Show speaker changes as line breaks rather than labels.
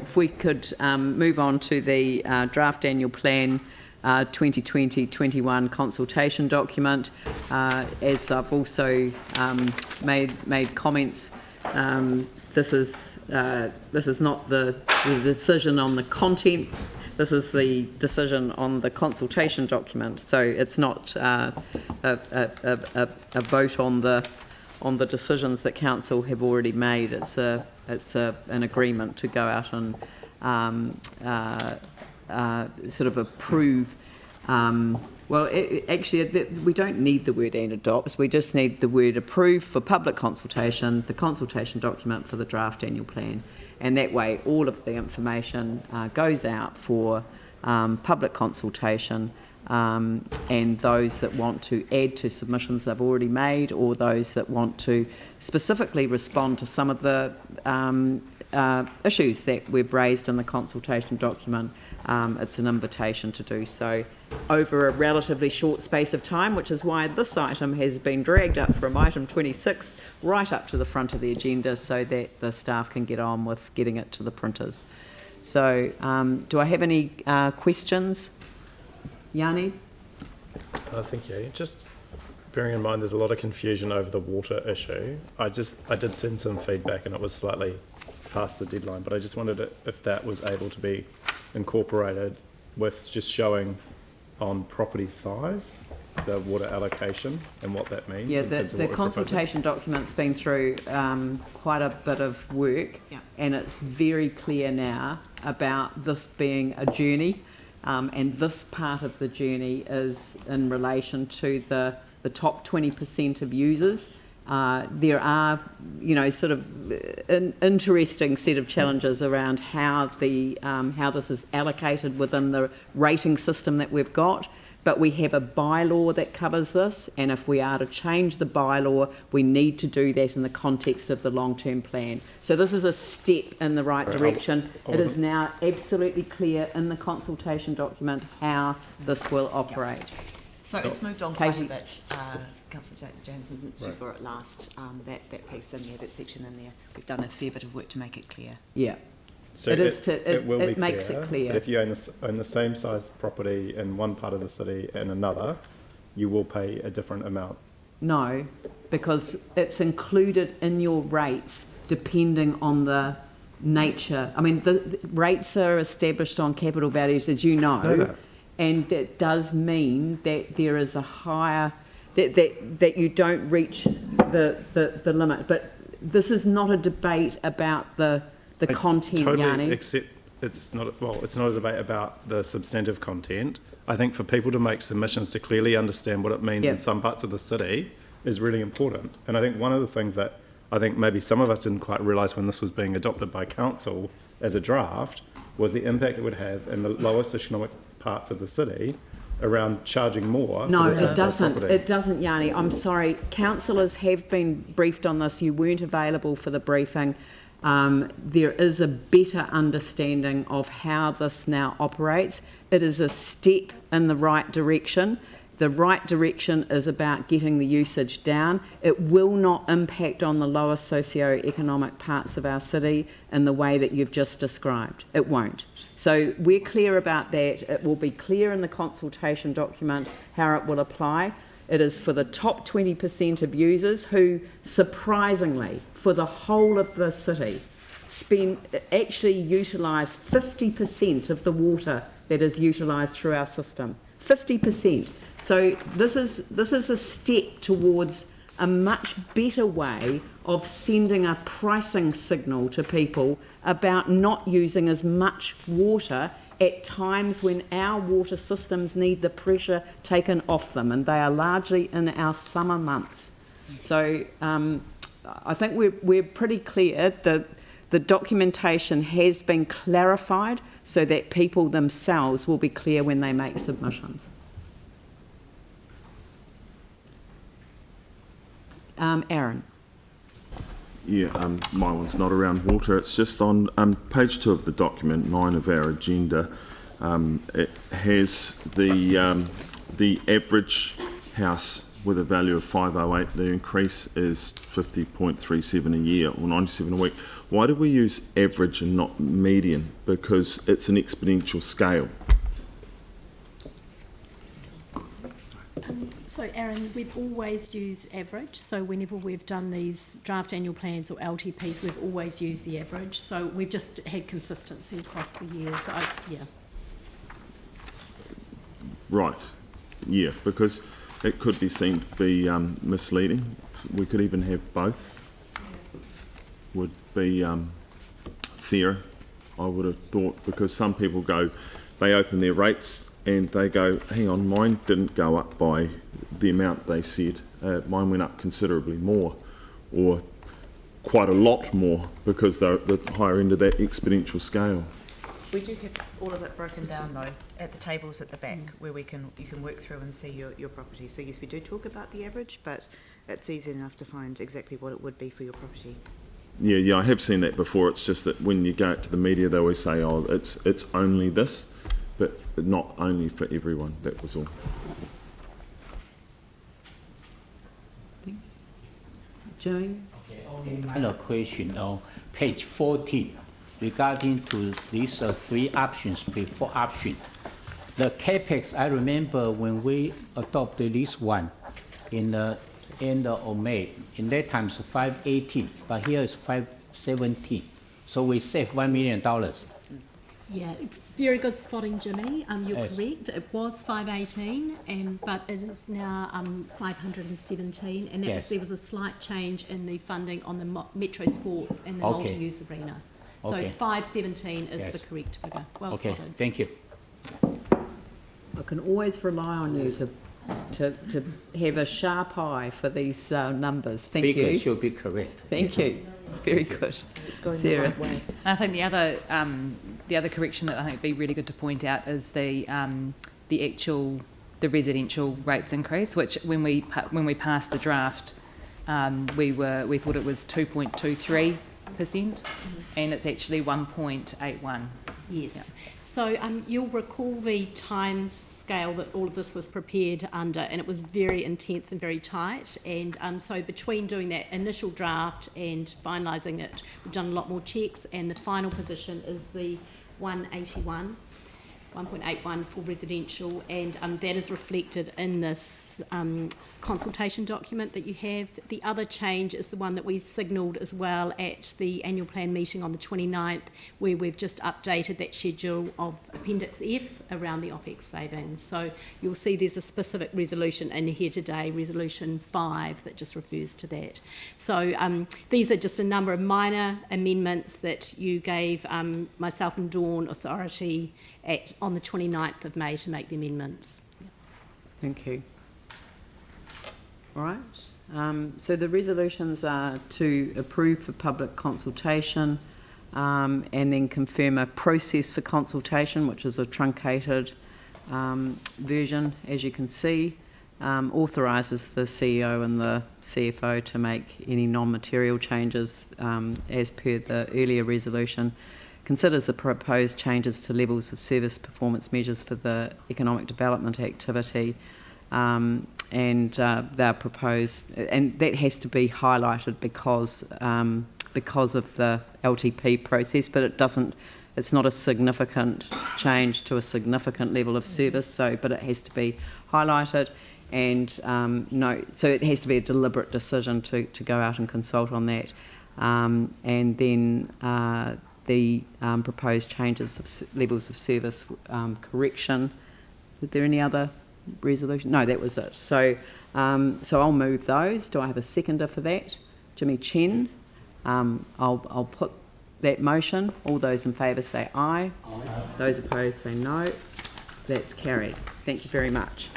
if we could move on to the draft annual plan 2020-21 consultation document. As I've also made comments, this is not the decision on the content. This is the decision on the consultation document. So it's not a vote on the decisions that council have already made. It's an agreement to go out and sort of approve. Actually, we don't need the word "and adopts." We just need the word "approve" for public consultation, the consultation document for the draft annual plan, and that way all of the information goes out for public consultation, and those that want to add to submissions they've already made, or those that want to specifically respond to some of the issues that we've raised in the consultation document, it's an invitation to do so over a relatively short space of time, which is why this item has been dragged up from item 26 right up to the front of the agenda so that the staff can get on with getting it to the printers. So do I have any questions? Yanni?
Thank you. Just bearing in mind there's a lot of confusion over the water issue, I did send some feedback and it was slightly past the deadline, but I just wondered if that was able to be incorporated with just showing on property size the water allocation and what that means.
Yeah, the consultation document's been through quite a bit of work, and it's very clear now about this being a journey, and this part of the journey is in relation to the top 20% of users. There are, sort of an interesting set of challenges around how this is allocated within the rating system that we've got. But we have a bylaw that covers this, and if we are to change the bylaw, we need to do that in the context of the long-term plan. So this is a step in the right direction. It is now absolutely clear in the consultation document how this will operate.
So it's moved on quite a bit. Councillor Jansen, since you saw it last, that piece in there, that section in there, we've done a fair bit of work to make it clear. Yeah.
So it makes it clear. But if you own the same size property in one part of the city and another, you will pay a different amount.
No, because it's included in your rates depending on the nature. I mean, the rates are established on capital values, as you know, and it does mean that there is a higher that you don't reach the limit. But this is not a debate about the content,
totally,
Yanni.
Except it's not a debate about the substantive content. I think for people to make submissions to clearly understand what it means in some parts of the city is really important. And I think one of the things that I think maybe some of us didn't quite realise when this was being adopted by council as a draft was the impact it would have in the lowest economic parts of the city around charging more.
No, it doesn't. It doesn't, Yanni. I'm sorry. Councillors have been briefed on this. You weren't available for the briefing. There is a better understanding of how this now operates. It is a step in the right direction. The right direction is about getting the usage down. It will not impact on the lower socio-economic parts of our city in the way that you've just described. It won't. So we're clear about that. It will be clear in the consultation document how it will apply. It is for the top 20% of users who, surprisingly, for the whole of the city, actually utilise 50% of the water that is utilised through our system. 50%. So this is a step towards a much better way of sending a pricing signal to people about not using as much water at times when our water systems need the pressure taken off them, and they are largely in our summer months. So I think we're pretty clear that the documentation has been clarified so that people themselves will be clear when they make submissions. Aaron.
Yeah, my one's not around water. It's just on page 2 of the document, 9 of our agenda. It has the average house with a value of 508. The increase is 50.37 a year or 97 a week. Why do we use average and not median? Because it's an exponential scale.
So, Aaron, we've always used average. So whenever we've done these draft annual plans or LTPs, we've always used the average. So we've just had consistency across the years. So, yeah.
Right. Yeah, because it could be seen to be misleading. We could even have both. Would be fair, I would have thought, because some people go, they open their rates and they go, hang on, mine didn't go up by the amount they said. Mine went up considerably more, or quite a lot more, because they're at the higher end of that exponential scale.
We do have all of it broken down though at the tables at the back where you can work through and see your property. So yes, we do talk about the average, but it's easy enough to find exactly what it would be for your property.
Yeah, I have seen that before. It's just that when you go out to the media, they always say, oh, it's only this, but not only for everyone. That was all.
Jane?
Okay, only minor question on page 14 regarding to these three options, four options. The capex, I remember when we adopted this one in the end of May, in that time it's 518, but here it's 517. So we saved $1 million.
Yeah, very good spotting, Jimmy. You're
Yes.
correct. It was 518, but it is now 517, and
Yes.
there was a slight change in the funding on the Metro Sports and the
Okay.
multi-use arena. So
Okay.
517 is
Yes.
the correct figure. Well
Okay,
spotted.
thank you.
I can always rely on you to have a sharp eye for these numbers. Thank
Figure
you.
should be correct.
Thank you. Very good.
It's going
Sarah.
the right way.
I think the other correction that I think would be really good to point out is the residential rates increase, which when we passed the draft, we thought it was 2.23%, and it's actually 1.81.
Yes. So you'll recall the time scale that all of this was prepared under, and it was very intense and very tight. And so between doing that initial draft and finalising it, we've done a lot more checks, and the final position is the 1.81 for residential, and that is reflected in this consultation document that you have. The other change is the one that we signalled as well at the annual plan meeting on the 29th, where we've just updated that schedule of Appendix F around the OPEX savings. So you'll see there's a specific resolution in here today, Resolution 5, that just refers to that. So these are just a number of minor amendments that you gave myself and Dawn authority on the 29th of May to make the amendments.
Thank you. All right. So the resolutions are to approve for public consultation and then confirm a process for consultation, which is a truncated version, as you can see. Authorises the CEO and the CFO to make any non-material changes as per the earlier resolution. Considers the proposed changes to levels of service performance measures for the economic development activity, and they're proposed, and that has to be highlighted because of the LTP process, but it's not a significant change to a significant level of service, but it has to be highlighted, and so it has to be a deliberate decision to go out and consult on that, and then the proposed changes of levels of service correction. Were there any other resolution? No, that was it. So I'll move those. Do I have a seconder for that? Jimmy Chen. I'll put that motion. All those in favour say aye. Those opposed say no. That's carried. Thank you very much.